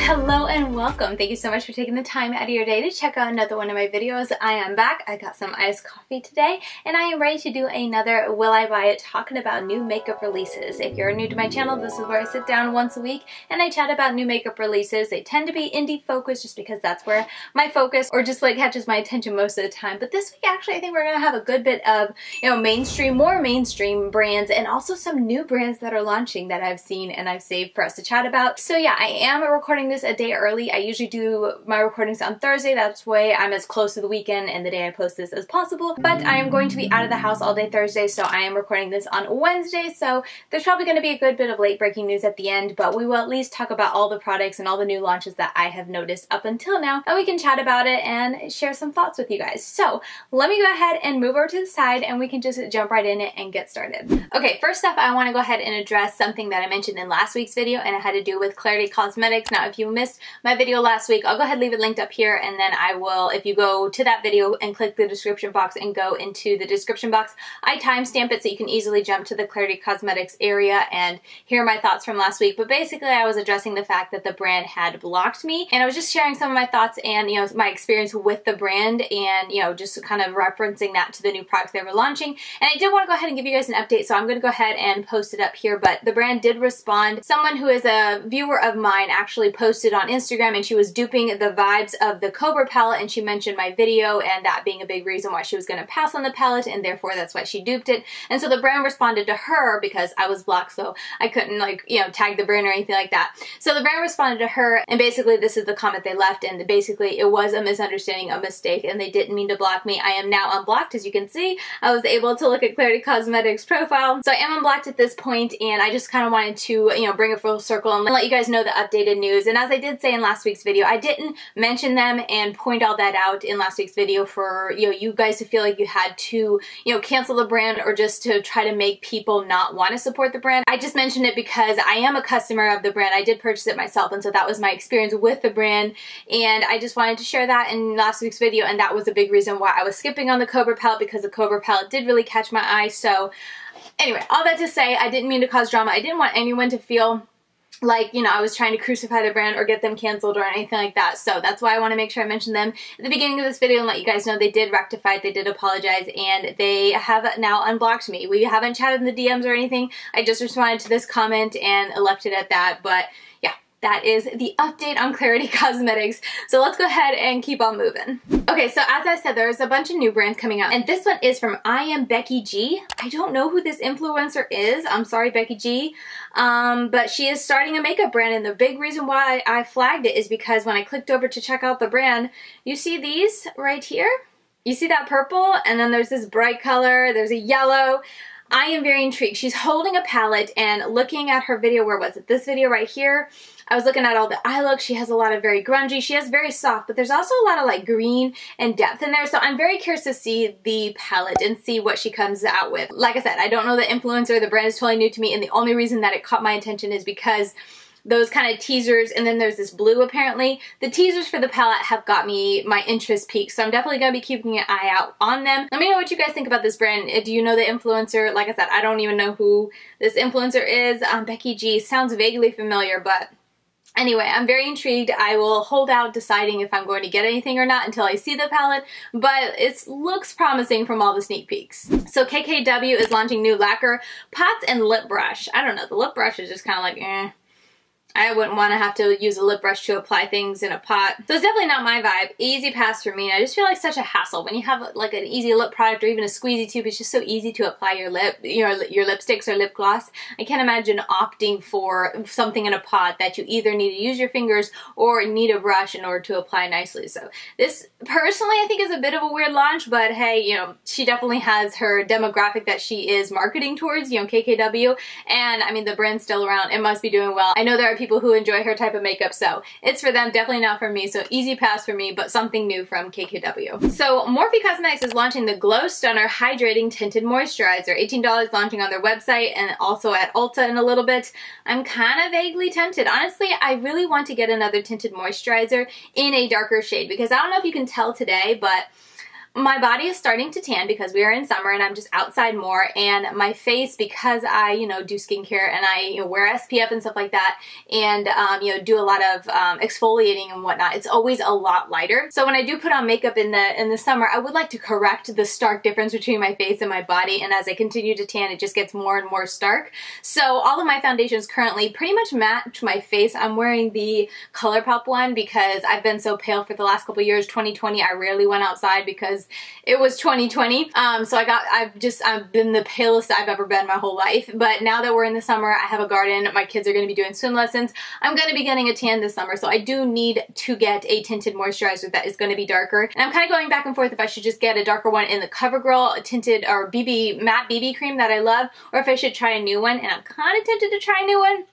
Hello and welcome. Thank you so much for taking the time out of your day to check out another one of my videos. I am back. I got some iced coffee today and I am ready to do another Will I Buy It talking about new makeup releases. If you're new to my channel, this is where I sit down once a week and I chat about new makeup releases. They tend to be indie focused just because that's where my focus or just like catches my attention most of the time. But this week actually I think we're going to have a good bit of, more mainstream brands and also some new brands that are launching that I've seen and I've saved for us to chat about. So yeah, I am recording this a day early. I usually do my recordings on Thursday. That's way I'm as close to the weekend and the day I post this as possible. But I am going to be out of the house all day Thursday, so I am recording this on Wednesday. So there's probably going to be a good bit of late breaking news at the end, but we will at least talk about all the products and all the new launches that I have noticed up until now, and we can chat about it and share some thoughts with you guys. So let me go ahead and move over to the side and we can just jump right in it and get started. Okay, first up, I want to go ahead and address something that I mentioned in last week's video, and it had to do with Klarity Cosmetics. Now, if you missed my video last week, I'll go ahead and leave it linked up here, and then I will, if you go to that video and click the description box and go into the description box, I timestamp it so you can easily jump to the Klarity Cosmetics area and hear my thoughts from last week. But basically, I was addressing the fact that the brand had blocked me, and I was just sharing some of my thoughts and, my experience with the brand and, just kind of referencing that to the new products they were launching. And I did want to go ahead and give you guys an update, so I'm going to go ahead and post it up here. But the brand did respond. Someone who is a viewer of mine actually posted on Instagram, and she was duping the vibes of the Cobra palette, and she mentioned my video and that being a big reason why she was going to pass on the palette, and therefore that's why she duped it. And so the brand responded to her, because I was blocked, so I couldn't tag the brand or anything like that. So the brand responded to her, and basically this is the comment they left, and basically it was a misunderstanding, a mistake, and they didn't mean to block me. I am now unblocked. As you can see, I was able to look at Klarity Cosmetics profile, so I am unblocked at this point, and I just kind of wanted to bring it full circle and let you guys know the updated news. And as I did say in last week's video, I didn't mention them and point all that out in last week's video for you guys to feel like you had to cancel the brand or just to try to make people not want to support the brand. I just mentioned it because I am a customer of the brand. I did purchase it myself, and so that was my experience with the brand, and I just wanted to share that in last week's video, and that was a big reason why I was skipping on the Cobra palette, because the Cobra palette did really catch my eye. So anyway, all that to say, I didn't mean to cause drama. I didn't want anyone to feel like, I was trying to crucify the brand or get them canceled or anything like that. So that's why I want to make sure I mention them at the beginning of this video and let you guys know they did rectify it, they did apologize, and they have now unblocked me. We haven't chatted in the DMs or anything. I just responded to this comment and left it at that. But yeah, that is the update on Klarity Cosmetics. So let's go ahead and keep on moving. Okay, so as I said, there's a bunch of new brands coming out, and this one is from I Am Becky G. I don't know who this influencer is. I'm sorry, Becky G. But she is starting a makeup brand, and the big reason why I flagged it is because when I clicked over to check out the brand, you see these right here? You see that purple? And then there's this bright color, there's a yellow. I am very intrigued. She's holding a palette, and looking at her video, where was it? This video right here. I was looking at all the eye looks. She has a lot of very grungy. She has very soft, but there's also a lot of like green and depth in there. So I'm very curious to see the palette and see what she comes out with. Like I said, I don't know the influencer. The brand is totally new to me, and the only reason that it caught my attention is because those kind of teasers, and then there's this blue apparently. The teasers for the palette have got me, my interest peaked, so I'm definitely going to be keeping an eye out on them. Let me know what you guys think about this brand. Do you know the influencer? Like I said, I don't even know who this influencer is. Becky G sounds vaguely familiar, but anyway, I'm very intrigued. I will hold out deciding if I'm going to get anything or not until I see the palette, but it looks promising from all the sneak peeks. So KKW is launching new lacquer pots and lip brush. I don't know, the lip brush is just kind of like, eh. I wouldn't want to have to use a lip brush to apply things in a pot. So it's definitely not my vibe. Easy pass for me. And I just feel like such a hassle. When you have like an easy lip product or even a squeezy tube, it's just so easy to apply your lipsticks or lip gloss. I can't imagine opting for something in a pot that you either need to use your fingers or need a brush in order to apply nicely. So this, personally, I think is a bit of a weird launch, but hey, she definitely has her demographic that she is marketing towards, KKW. And I mean, the brand's still around. It must be doing well. I know there are people who enjoy her type of makeup, so it's for them, definitely not for me. So easy pass for me, but something new from KKW. So Morphe Cosmetics is launching the Glow Stunner Hydrating Tinted Moisturizer, $18 launching on their website and also at Ulta in a little bit. I'm kind of vaguely tempted. Honestly, I really want to get another tinted moisturizer in a darker shade, because I don't know if you can tell today, but My body is starting to tan because we are in summer and I'm just outside more, and my face, because I, you know, do skincare and I, you know, wear SPF and stuff like that, and you know, do a lot of exfoliating and whatnot, it's always a lot lighter. So when I do put on makeup in the summer, I would like to correct the stark difference between my face and my body, and as I continue to tan, it just gets more and more stark. So all of my foundations currently pretty much match my face. I'm wearing the Colourpop one because I've been so pale for the last couple years. 2020, I rarely went outside because it was 2020. So I've been the palest I've ever been my whole life. But now that we're in the summer, I have a garden, my kids are going to be doing swim lessons, I'm going to be getting a tan this summer. So I do need to get a tinted moisturizer that is going to be darker. And I'm kind of going back and forth if I should just get a darker one in the CoverGirl tinted or matte BB cream that I love, or if I should try a new one. And I'm kind of tempted to try a new one.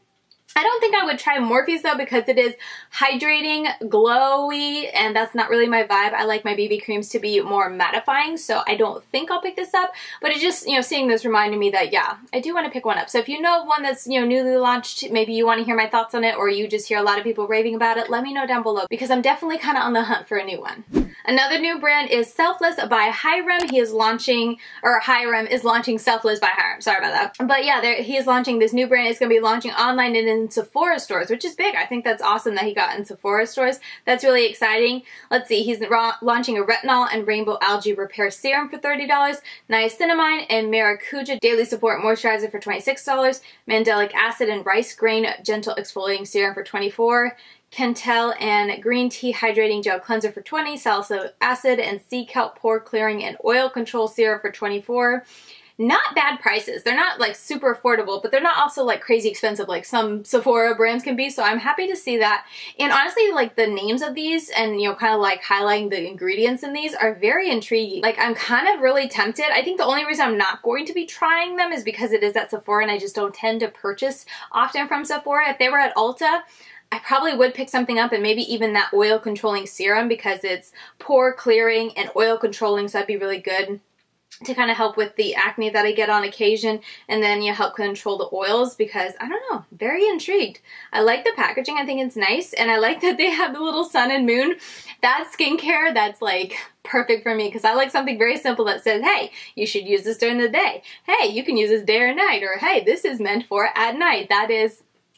I don't think I would try Morphe's though, because it is hydrating, glowy, and that's not really my vibe. I like my BB creams to be more mattifying, so I don't think I'll pick this up. But it just, you know, seeing this reminded me that, yeah, I do want to pick one up. So if you know of one that's, you know, newly launched, maybe you want to hear my thoughts on it, or you just hear a lot of people raving about it, let me know down below, because I'm definitely kind of on the hunt for a new one. Another new brand is Selfless by Hyrum. He is launching, or Hyrum is launching Selfless by Hyrum. Sorry about that. But yeah, he is launching this new brand. It's going to be launching online and in Sephora stores, which is big. I think that's awesome that he got in Sephora stores. That's really exciting. Let's see. He's launching a retinol and rainbow algae repair serum for $30, niacinamide and maracuja daily support moisturizer for $26, mandelic acid and rice grain gentle exfoliating serum for $24, Cantel and green tea hydrating gel cleanser for $20, salicylic acid and sea kelp pore clearing and oil control serum for $24. Not bad prices. They're not like super affordable, but they're not also like crazy expensive like some Sephora brands can be, so I'm happy to see that. And honestly, like the names of these and, you know, kind of like highlighting the ingredients in these are very intriguing. Like I'm kind of really tempted. I think the only reason I'm not going to be trying them is because it is at Sephora and I just don't tend to purchase often from Sephora. If they were at Ulta, I probably would pick something up, and maybe even that oil controlling serum because it's pore clearing and oil controlling, so that'd be really good to kind of help with the acne that I get on occasion, and then you help control the oils because, I don't know, very intrigued. I like the packaging, I think it's nice, and I like that they have the little sun and moon. That's skincare that's like perfect for me because I like something very simple that says, hey, you should use this during the day. Hey, you can use this day or night, or hey, this is meant for at night.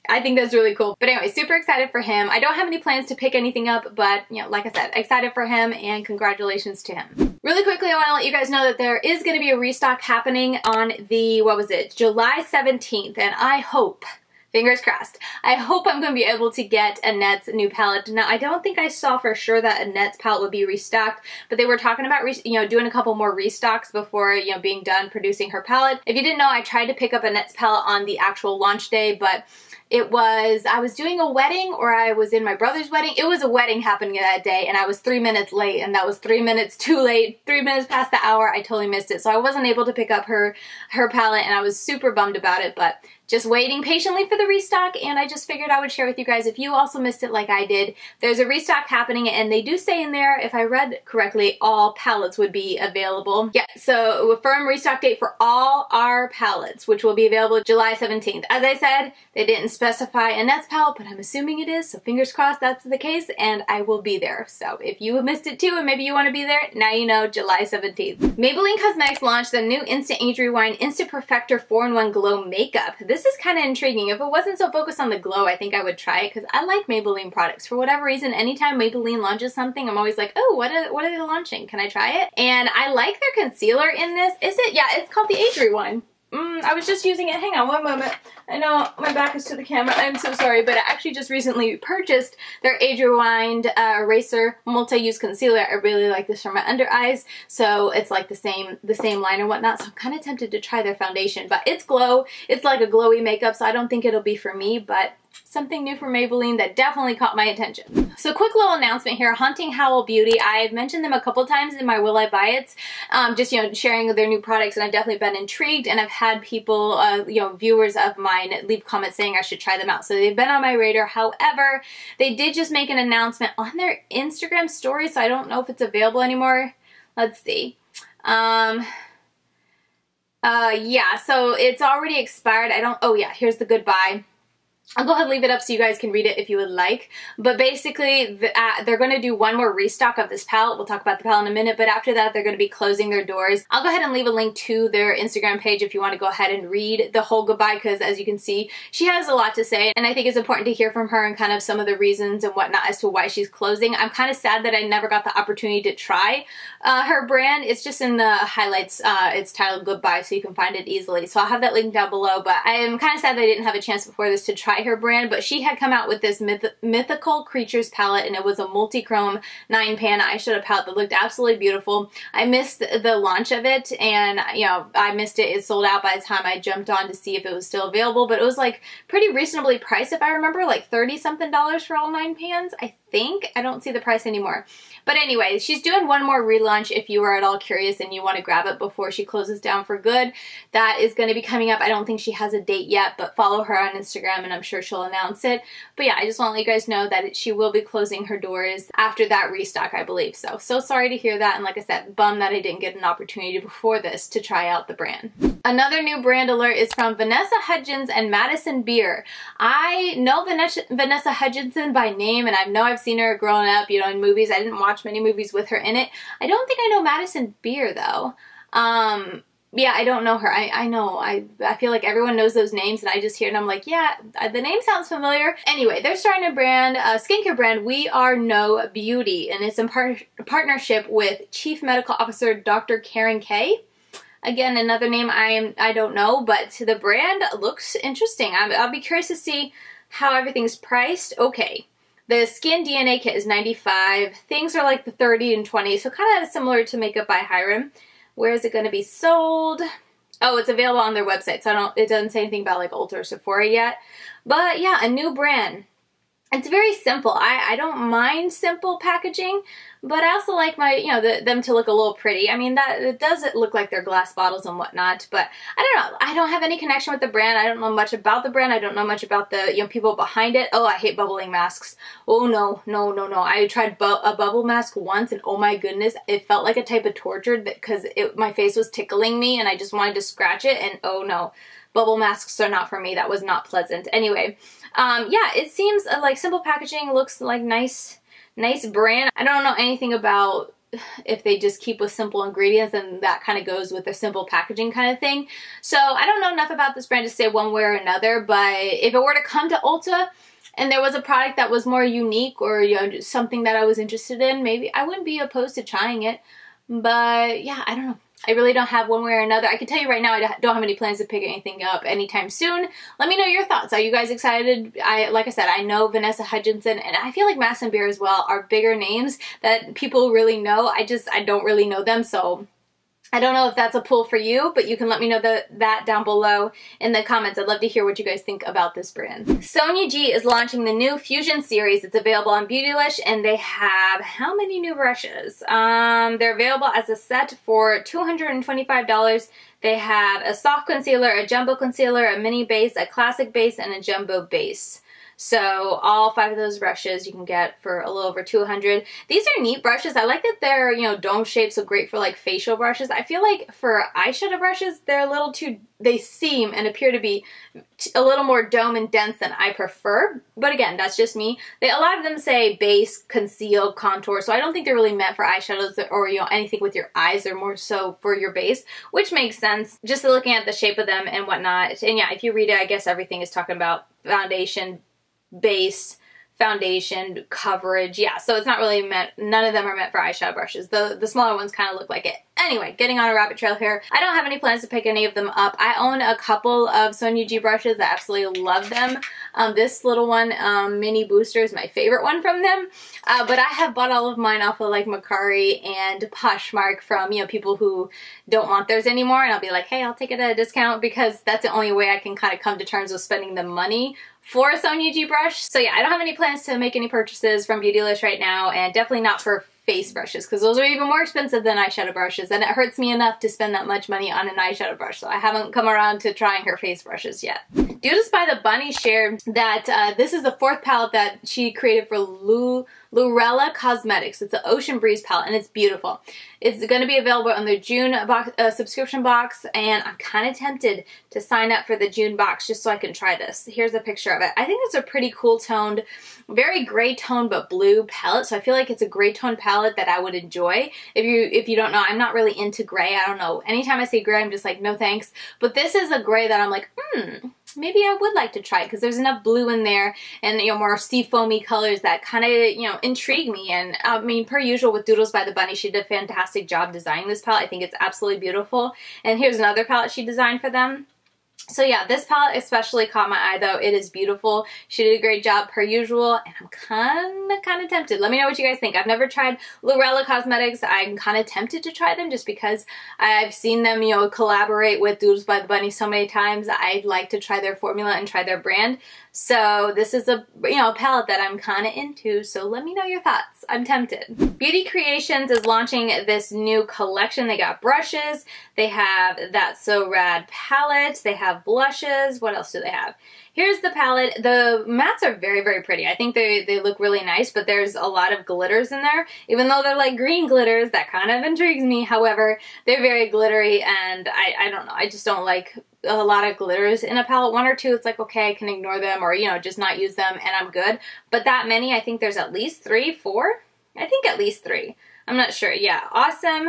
I think that's really cool. But anyway, super excited for him. I don't have any plans to pick anything up, but, you know, like I said, excited for him and congratulations to him. Really quickly, I want to let you guys know that there is going to be a restock happening on the, what was it, July 17th, and I hope, fingers crossed, I hope I'm going to be able to get Annette's new palette. Now, I don't think I saw for sure that Annette's palette would be restocked, but they were talking about, you know, doing a couple more restocks before, you know, being done producing her palette. If you didn't know, I tried to pick up Annette's palette on the actual launch day, but I was doing a wedding, or I was in my brother's wedding. It was a wedding happening that day, and I was 3 minutes late, and that was 3 minutes too late, 3 minutes past the hour. I totally missed it. So I wasn't able to pick up her palette, and I was super bummed about it, but just waiting patiently for the restock, and I just figured I would share with you guys if you also missed it like I did. There's a restock happening, and they do say in there, if I read correctly, all palettes would be available. Yeah, so a firm restock date for all our palettes, which will be available July 17th. As I said, they didn't specify Annette's palette, but I'm assuming it is, so fingers crossed that's the case, and I will be there. So if you missed it too, and maybe you want to be there, now you know, July 17th. Maybelline Cosmetics launched the new Instant Age Rewind Instant Perfector 4-in-1 Glow Makeup. This is kind of intriguing. If it wasn't so focused on the glow, I think I would try it because I like Maybelline products. For whatever reason, anytime Maybelline launches something, I'm always like, oh, what are they launching? Can I try it? And I like their concealer in this. Is it? Yeah, it's called the Age Rewind. I was just using it. Hang on one moment. I know my back is to the camera. I'm so sorry, but I actually just recently purchased their Age Rewind Eraser Multi-Use Concealer. I really like this for my under eyes, so it's like the same line and whatnot, so I'm kind of tempted to try their foundation, but it's glow. It's like a glowy makeup, so I don't think it'll be for me, but something new from Maybelline that definitely caught my attention. So quick little announcement here, Haunting Howl Beauty. I've mentioned them a couple times in my Will I Buy It's, just, you know, sharing their new products, and I've definitely been intrigued, and I've had people, you know, viewers of mine leave comments saying I should try them out. So they've been on my radar. However, they did just make an announcement on their Instagram story, so I don't know if it's available anymore. Let's see. Yeah, so it's already expired. Oh yeah, here's the goodbye. I'll go ahead and leave it up so you guys can read it if you would like. But basically, they're going to do one more restock of this palette. We'll talk about the palette in a minute, but after that, they're going to be closing their doors. I'll go ahead and leave a link to their Instagram page if you want to go ahead and read the whole goodbye, because as you can see, she has a lot to say, and I think it's important to hear from her and kind of some of the reasons and whatnot as to why she's closing. I'm kind of sad that I never got the opportunity to try her brand. It's just in the highlights. It's titled Goodbye, so you can find it easily. So I'll have that link down below, but I am kind of sad that I didn't have a chance before this to try her brand. But she had come out with this Mythical Creatures palette, and it was a multi-chrome 9-pan eyeshadow palette that looked absolutely beautiful. I missed the launch of it, and you know, I missed it. It sold out by the time I jumped on to see if it was still available, but it was like pretty reasonably priced, if I remember, like $30-something for all 9 pans, I think. I don't see the price anymore. But anyway, she's doing one more relaunch if you are at all curious and you want to grab it before she closes down for good. That is going to be coming up. I don't think she has a date yet, but follow her on Instagram and I'm sure she'll announce it. But yeah, I just want to let you guys know that she will be closing her doors after that restock, I believe. So sorry to hear that, and like I said, bummed that I didn't get an opportunity before this to try out the brand. Another new brand alert is from Vanessa Hudgens and Madison Beer. I know Vanessa Hudgenson by name, and I know I've seen her growing up, you know, in movies. I didn't watch many movies with her in it. I don't think I know Madison Beer though. Yeah, I don't know her. I know. I feel like everyone knows those names, and I just hear it and I'm like, yeah, the name sounds familiar. Anyway, they're starting a brand, a skincare brand, We Are No Beauty, and it's in partnership with Chief Medical Officer Dr. Karen K. Again, another name I don't know, but the brand looks interesting. I'll be curious to see how everything's priced. Okay. The Skin DNA kit is $95. Things are like the $30 and $20, so kind of similar to Makeup by Hyrum. Where is it going to be sold? Oh, it's available on their website, so it doesn't say anything about like Ulta or Sephora yet. But yeah, a new brand. It's very simple. I don't mind simple packaging, but I also like them to look a little pretty. I mean, it doesn't look like they're glass bottles and whatnot, but I don't know. I don't have any connection with the brand. I don't know much about the brand. I don't know much about the people behind it. Oh, I hate bubbling masks. Oh no. I tried a bubble mask once, and oh my goodness, it felt like a type of torture because my face was tickling me, and I just wanted to scratch it, and oh no. Bubble masks are not for me. That was not pleasant. Anyway, yeah, it seems like simple packaging, looks like nice brand. I don't know anything about if they just keep with simple ingredients, and that kind of goes with the simple packaging kind of thing. So I don't know enough about this brand to say one way or another, but if it were to come to Ulta and there was a product that was more unique, or just something that I was interested in, maybe I wouldn't be opposed to trying it. But yeah, I don't know. I really don't have one way or another. I can tell you right now, I don't have any plans to pick anything up anytime soon. Let me know your thoughts. Are you guys excited? Like I said, I know Vanessa Hudgenson, and I feel like Madison Beer as well are bigger names that people really know. I don't really know them, so I don't know if that's a pull for you, but you can let me know that down below in the comments. I'd love to hear what you guys think about this brand. Sonia G is launching the new Fusion series. It's available on Beautylish, and they have how many new brushes? They're available as a set for $225. They have a soft concealer, a jumbo concealer, a mini base, a classic base, and a jumbo base. So all 5 of those brushes you can get for a little over $200. These are neat brushes. I like that they're, dome shaped, so great for like facial brushes. I feel like for eyeshadow brushes, they're a little too, they seem and appear to be a little more dome and dense than I prefer. But again, that's just me. A lot of them say base, conceal, contour, so I don't think they're really meant for eyeshadows or anything with your eyes. They're more so for your base, which makes sense just looking at the shape of them and whatnot. And yeah, if you read it, I guess everything is talking about foundation, base, foundation, coverage. Yeah, so it's not really meant, none of them are meant for eyeshadow brushes. The smaller ones kind of look like it. Anyway, getting on a rabbit trail here. I don't have any plans to pick any of them up. I own a couple of Sonia G brushes. I absolutely love them. This little one, Mini Booster, is my favorite one from them. But I have bought all of mine off of like Mercari and Poshmark from, people who don't want theirs anymore. And I'll be like, hey, I'll take it at a discount, because that's the only way I can kind of come to terms with spending the money for a Sonia G brush. So yeah, I don't have any plans to make any purchases from Beautylish right now, and definitely not for face brushes, because those are even more expensive than eyeshadow brushes, and it hurts me enough to spend that much money on an eyeshadow brush, so I haven't come around to trying her face brushes yet. Dude by the Bunny shared that this is the 4th palette that she created for Lurella Cosmetics. It's an Ocean Breeze palette, and it's beautiful. It's going to be available on the June box, subscription box, and I'm kind of tempted to sign up for the June box just so I can try this. Here's a picture of it. I think it's a pretty cool toned, very gray tone but blue palette, so I feel like it's a gray tone palette that I would enjoy. If you don't know, I'm not really into gray. I don't know. Anytime I see gray, I'm just like, no thanks. But this is a gray that I'm like, maybe I would like to try it because there's enough blue in there and, you know, more sea foamy colors that kind of, you know, intrigue me. And I mean, per usual with Doodles by the Bunny, she did a fantastic job designing this palette. I think it's absolutely beautiful. And here's another palette she designed for them. So yeah, this palette especially caught my eye though. It is beautiful. She did a great job per usual, and I'm kind of tempted. Let me know what you guys think. I've never tried Lurella Cosmetics. I'm kind of tempted to try them just because I've seen them, you know, collaborate with Doodles by the Bunny so many times. I'd like to try their formula and try their brand. So this is a, you know, palette that I'm kind of into, so let me know your thoughts. I'm tempted. Beauty Creations is launching this new collection. They got brushes, they have That's So Rad palette, they have blushes. What else do they have? Here's the palette. The mattes are very, very pretty. I think they look really nice, but there's a lot of glitters in there. Even though they're like green glitters, that kind of intrigues me. However, they're very glittery, and I don't know. I just don't like a lot of glitters in a palette. One or two, it's like, okay, I can ignore them or, you know, just not use them and I'm good. But that many, I think there's at least 3, 4. I think at least 3. I'm not sure. Yeah, Awesome,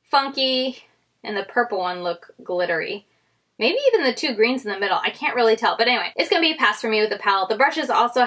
Funky, and the purple one look glittery. Maybe even the 2 greens in the middle. I can't really tell. But anyway, it's going to be a pass for me with the palette. The brushes also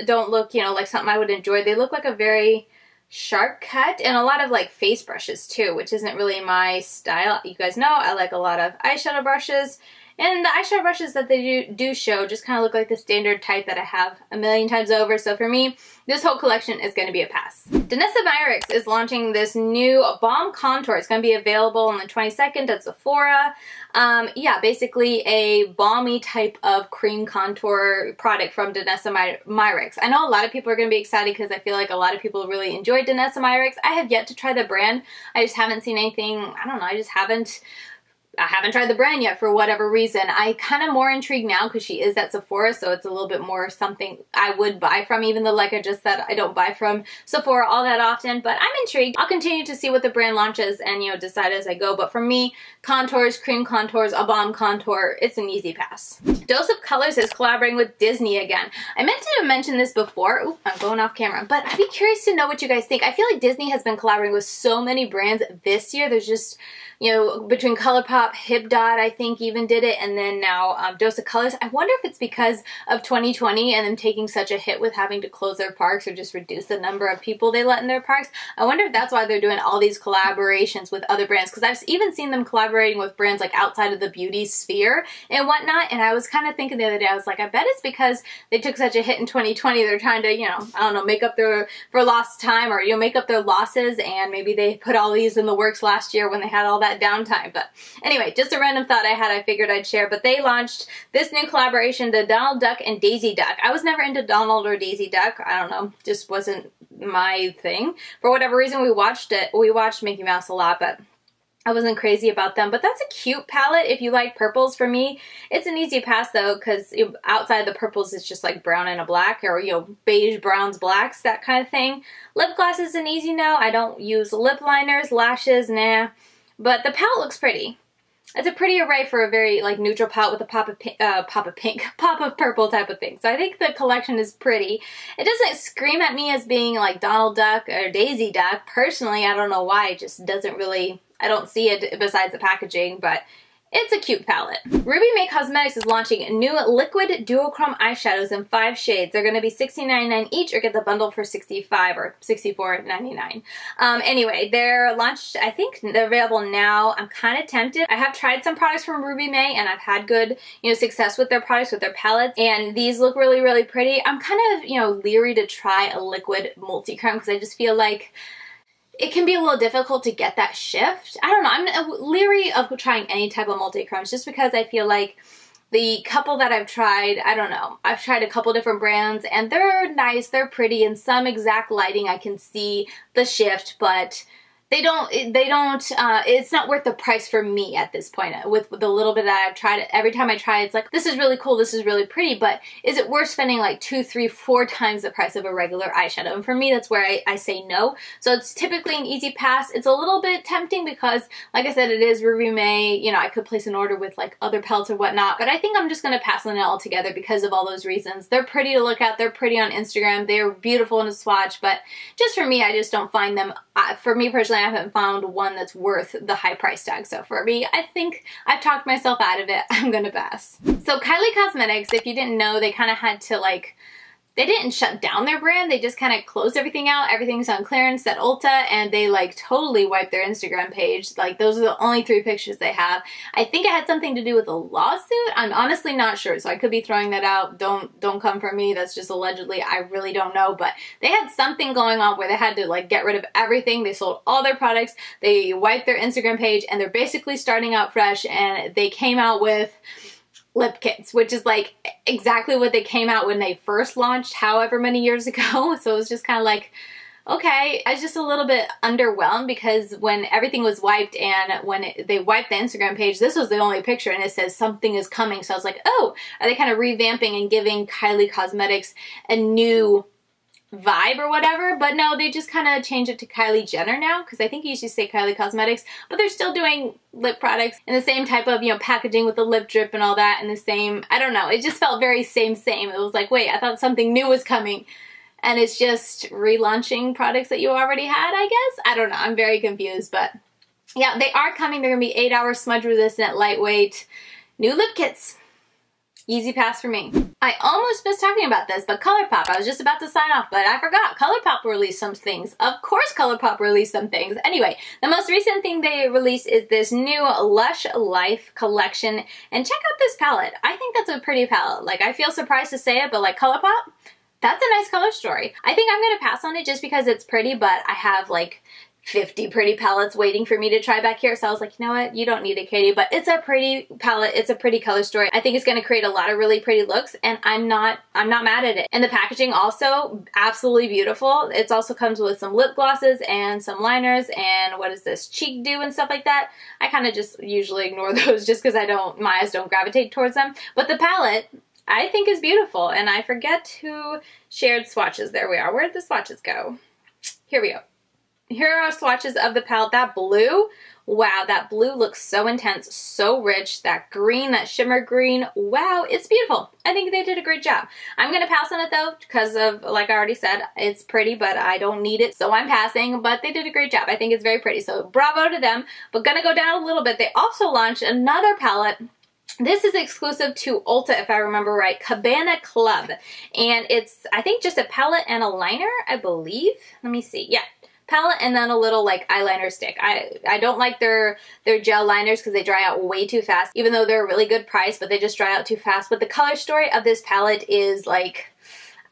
don't look, you know, like something I would enjoy. They look like a very sharp cut, and a lot of like face brushes too, which isn't really my style. You guys know I like a lot of eyeshadow brushes. And the eyeshadow brushes that they do show just kind of look like the standard type that I have a million times over. So for me, this whole collection is going to be a pass. Danessa Myricks is launching this new Balm Contour. It's going to be available on the 22nd at Sephora. Yeah, basically a balmy type of cream contour product from Danessa Myricks. I know a lot of people are going to be excited because I feel like a lot of people really enjoyed Danessa Myricks. I have yet to try the brand. I just haven't seen anything. I don't know. I haven't tried the brand yet for whatever reason. I kind of more intrigued now because she is at Sephora, so it's a little bit more something I would buy from, even though like I just said, I don't buy from Sephora all that often, but I'm intrigued. I'll continue to see what the brand launches and, you know, decide as I go, but for me, contours, cream contours, a balm contour, it's an easy pass. Dose of Colors is collaborating with Disney again. I meant to mention this before. Ooh, I'm going off camera, but I'd be curious to know what you guys think. I feel like Disney has been collaborating with so many brands this year. There's just, you know, between Colourpop, Hipdot, I think even did it, and then now Dose of Colors. I wonder if it's because of 2020 and them taking such a hit with having to close their parks or just reduce the number of people they let in their parks. I wonder if that's why they're doing all these collaborations with other brands, because I've even seen them collaborating with brands like outside of the beauty sphere and whatnot, and I was kind of thinking the other day, I was like, I bet it's because they took such a hit in 2020, they're trying to, you know, I don't know, make up for lost time, or, you know, make up their losses, and maybe they put all these in the works last year when they had all that downtime. But anyway, just a random thought I had, I figured I'd share. But they launched this new collaboration, the Donald Duck and Daisy Duck. I was never into Donald or Daisy Duck. I don't know, just wasn't my thing. For whatever reason, we watched Mickey Mouse a lot, but I wasn't crazy about them. But that's a cute palette if you like purples. For me, it's an easy pass though, because outside the purples it's just like brown and a black, or, you know, beige, browns, blacks, that kind of thing. Lip gloss is an easy no. I don't use lip liners, lashes, nah. But the palette looks pretty. It's a pretty array for a very like neutral palette with a pop of pink, pop of purple type of thing. So I think the collection is pretty. It doesn't scream at me as being like Donald Duck or Daisy Duck. Personally, I don't know why. It just doesn't really, I don't see it besides the packaging, but it's a cute palette. Mae Cosmetics is launching new liquid duochrome eyeshadows in 5 shades. They're going to be $16.99 each, or get the bundle for $65 or $64.99. Anyway, they're launched, I think they're available now. I'm kind of tempted. I have tried some products from Mae, and I've had good, you know, success with their products, with their palettes, and these look really, really pretty. I'm kind of, you know, leery to try a liquid multi-creme because I just feel like it can be a little difficult to get that shift. I don't know. I'm leery of trying any type of multi-creams just because I feel like the couple that I've tried, I don't know. I've tried a couple different brands and they're nice, they're pretty. In some exact lighting I can see the shift, but it's not worth the price for me at this point. With the little bit that I've tried, every time I try, it's like, this is really cool, this is really pretty, but is it worth spending like 2, 3, 4 times the price of a regular eyeshadow? And for me, that's where I say no. So it's typically an easy pass. It's a little bit tempting because, like I said, it is Review May. You know, I could place an order with like other palettes or whatnot, but I think I'm just gonna pass on it altogether because of all those reasons. They're pretty to look at, they're pretty on Instagram, they're beautiful in a swatch, but just for me, I just don't find them, for me personally, I haven't found one that's worth the high price tag. So for me, I think I've talked myself out of it. I'm gonna pass. So Kylie Cosmetics, if you didn't know, they kind of had to like, they didn't shut down their brand, they just kind of closed everything out. Everything's on clearance at Ulta, and they like totally wiped their Instagram page. Like those are the only 3 pictures they have. I think it had something to do with a lawsuit. I'm honestly not sure, so I could be throwing that out. Don't come for me. That's just allegedly. I really don't know, but they had something going on where they had to like get rid of everything. They sold all their products. They wiped their Instagram page, and they're basically starting out fresh, and they came out with lip kits, which is like exactly what they came out when they first launched however many years ago. So it was just kind of like, okay. I was just a little bit underwhelmed because when everything was wiped and when they wiped the Instagram page, this was the only picture and it says something is coming. So I was like, oh, are they kind of revamping and giving Kylie Cosmetics a new vibe or whatever? But no, they just kind of changed it to Kylie Jenner now, because I think you used to say Kylie Cosmetics, but they're still doing lip products in the same type of, you know, packaging with the lip drip and all that, and the same, I don't know, it just felt very same. It was like, wait, I thought something new was coming, and it's just relaunching products that you already had, I guess? I don't know, I'm very confused, but yeah, they are coming. They're gonna be 8-hour smudge resistant, lightweight, new lip kits. Easy pass for me. I almost missed talking about this, but Colourpop, I was just about to sign off, but I forgot. Colourpop released some things. Of course Colourpop released some things. Anyway, the most recent thing they released is this new Lush Life collection, and check out this palette. I think that's a pretty palette. Like, I feel surprised to say it, but like Colourpop, that's a nice color story. I think I'm gonna pass on it just because it's pretty, but I have like 50 pretty palettes waiting for me to try back here. So I was like, you know what? You don't need it, Katie, but it's a pretty palette. It's a pretty color story. I think it's going to create a lot of really pretty looks, and I'm not mad at it. And the packaging also absolutely beautiful. It also comes with some lip glosses and some liners and what is this, cheek dew and stuff like that. I kind of just usually ignore those just because my eyes don't gravitate towards them. But the palette, I think, is beautiful, and I forget who shared swatches. There we are. Where did the swatches go? Here we go. Here are swatches of the palette. That blue, wow, that blue looks so intense, so rich. That green, that shimmer green, wow, it's beautiful. I think they did a great job. I'm going to pass on it though because of, like I already said, it's pretty, but I don't need it, so I'm passing, but they did a great job. I think it's very pretty, so bravo to them. But gonna go down a little bit. They also launched another palette. This is exclusive to Ulta, if I remember right, Cabana Club. And it's, I think, just a palette and a liner, I believe. Let me see. Yeah. Palette and then a little like eyeliner stick. I don't like their gel liners because they dry out way too fast, even though they're a really good price, but they just dry out too fast. But the color story of this palette is like,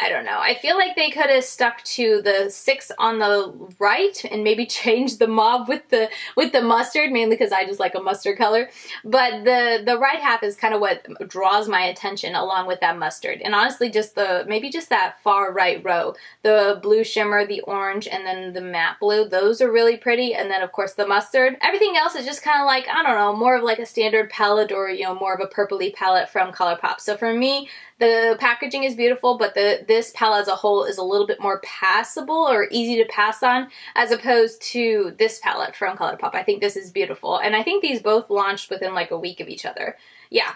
I don't know. I feel like they could have stuck to the 6 on the right and maybe changed the mauve with the mustard, mainly because I just like a mustard color. But the right half is kind of what draws my attention along with that mustard. And honestly, just maybe just that far right row. The blue shimmer, the orange, and then the matte blue. Those are really pretty. And then of course the mustard. Everything else is just kind of like, I don't know, more of like a standard palette, or, you know, more of a purpley palette from Colourpop. So for me, the packaging is beautiful, but this palette as a whole is a little bit more passable or easy to pass on as opposed to this palette from Colourpop. I think this is beautiful, and I think these both launched within like a week of each other. Yeah.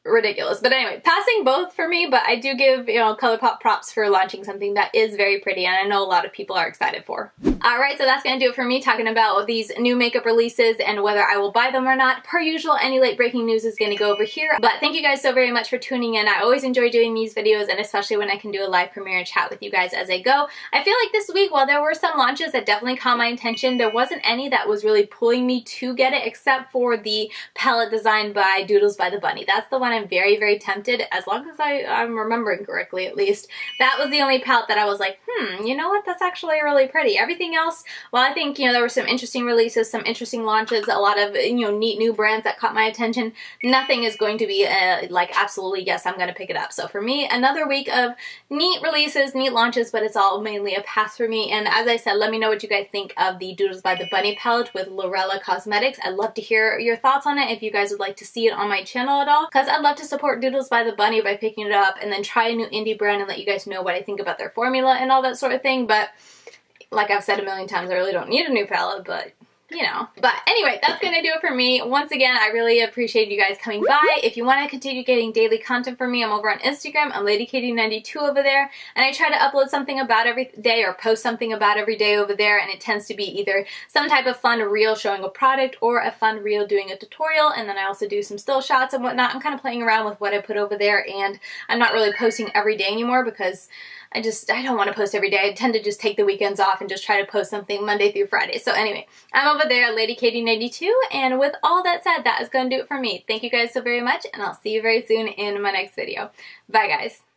Ridiculous. But anyway, passing both for me, but I do give, you know, Colourpop props for launching something that is very pretty and I know a lot of people are excited for. Alright, so that's going to do it for me talking about these new makeup releases and whether I will buy them or not. Per usual, any late breaking news is going to go over here. But thank you guys so very much for tuning in. I always enjoy doing these videos, and especially when I can do a live premiere and chat with you guys as I go. I feel like this week, while there were some launches that definitely caught my attention, there wasn't any that was really pulling me to get it except for the palette designed by Doodles by the Bunny. That's the one one I'm very, very tempted, as long as I'm remembering correctly at least. That was the only palette that I was like, you know what, that's actually really pretty. Everything else, well, I think, you know, there were some interesting releases, some interesting launches, a lot of, you know, neat new brands that caught my attention. Nothing is going to be like absolutely, yes, I'm going to pick it up. So for me, another week of neat releases, neat launches, but it's all mainly a pass for me. And as I said, let me know what you guys think of the Doodles by the Bunny palette with Lurella Cosmetics. I'd love to hear your thoughts on it if you guys would like to see it on my channel at all, because I'd love to support Doodles by the Bunny by picking it up and then try a new indie brand and let you guys know what I think about their formula and all that sort of thing. But like I've said a million times, I really don't need a new palette, but you know. But anyway, that's gonna do it for me. Once again, I really appreciate you guys coming by. If you want to continue getting daily content from me, I'm over on Instagram. I'm LadyKatie92 over there, and I try to upload something about every day or post something about every day over there, and it tends to be either some type of fun reel showing a product or a fun reel doing a tutorial, and then I also do some still shots and whatnot. I'm kind of playing around with what I put over there, and I'm not really posting every day anymore because I don't want to post every day. I tend to just take the weekends off and just try to post something Monday through Friday. So anyway, I'm over there, LadyKatie92, and with all that said, that is going to do it for me. Thank you guys so very much, and I'll see you very soon in my next video. Bye, guys.